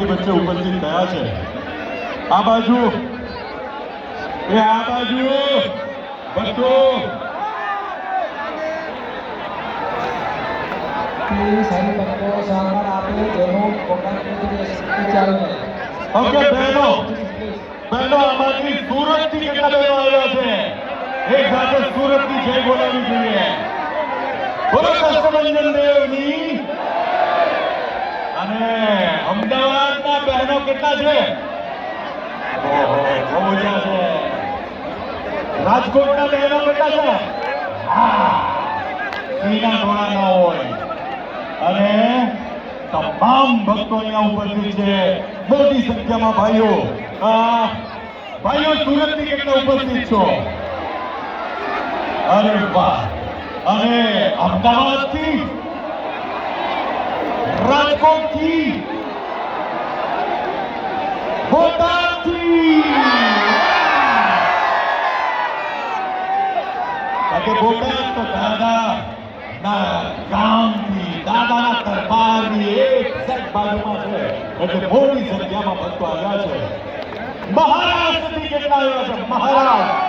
આપણી વચ્ચે ઉપસ્થિત થયા છે. આ બાજુ ભક્તો ઓકે બહેનો આમાંથી સુરત થી કેટલા બહેનો આવ્યા છે? એક સાથે સુરત ની જય બોલાવી જોઈએ. બોલો કષ્ટભંજન દેવની. અને અમદાવાદના બહેનો કેટલા છે? ઓહો બહુ બધા છે. રાજકોટના બહેનો કેટલા છે? હા સ્ત્રીના ટોળા ન હોય. અને તમામ ભક્તો અહીંયા ઉપસ્થિત છે, મોટી સંખ્યામાં ભાઈઓ. ભાઈઓ સુરત થી કેટલા ઉપસ્થિત છો? અરે વાહ. અને અમદાવાદ થી, રાજકોટ થી, બોટાદ થી. બોટાદ તો દાદા ના ગામથી, દાદાના દરબારની એક સેટ બાજુમાં છે, એટલે મોટી સંખ્યામાં ભક્તો આવ્યા છે. મહારાષ્ટ્રથી કેટલા આવ્યા છે? મહારાષ્ટ્ર,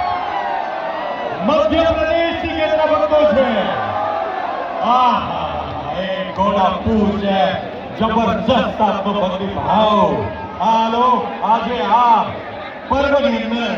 મધ્યપ્રદેશથી કેટલા ભક્તો છે? એક ગોળાપુર છે. જબરજસ્ત આપનો ભક્તિ ભાવ. હાલો આજે આ પર્વની અંદર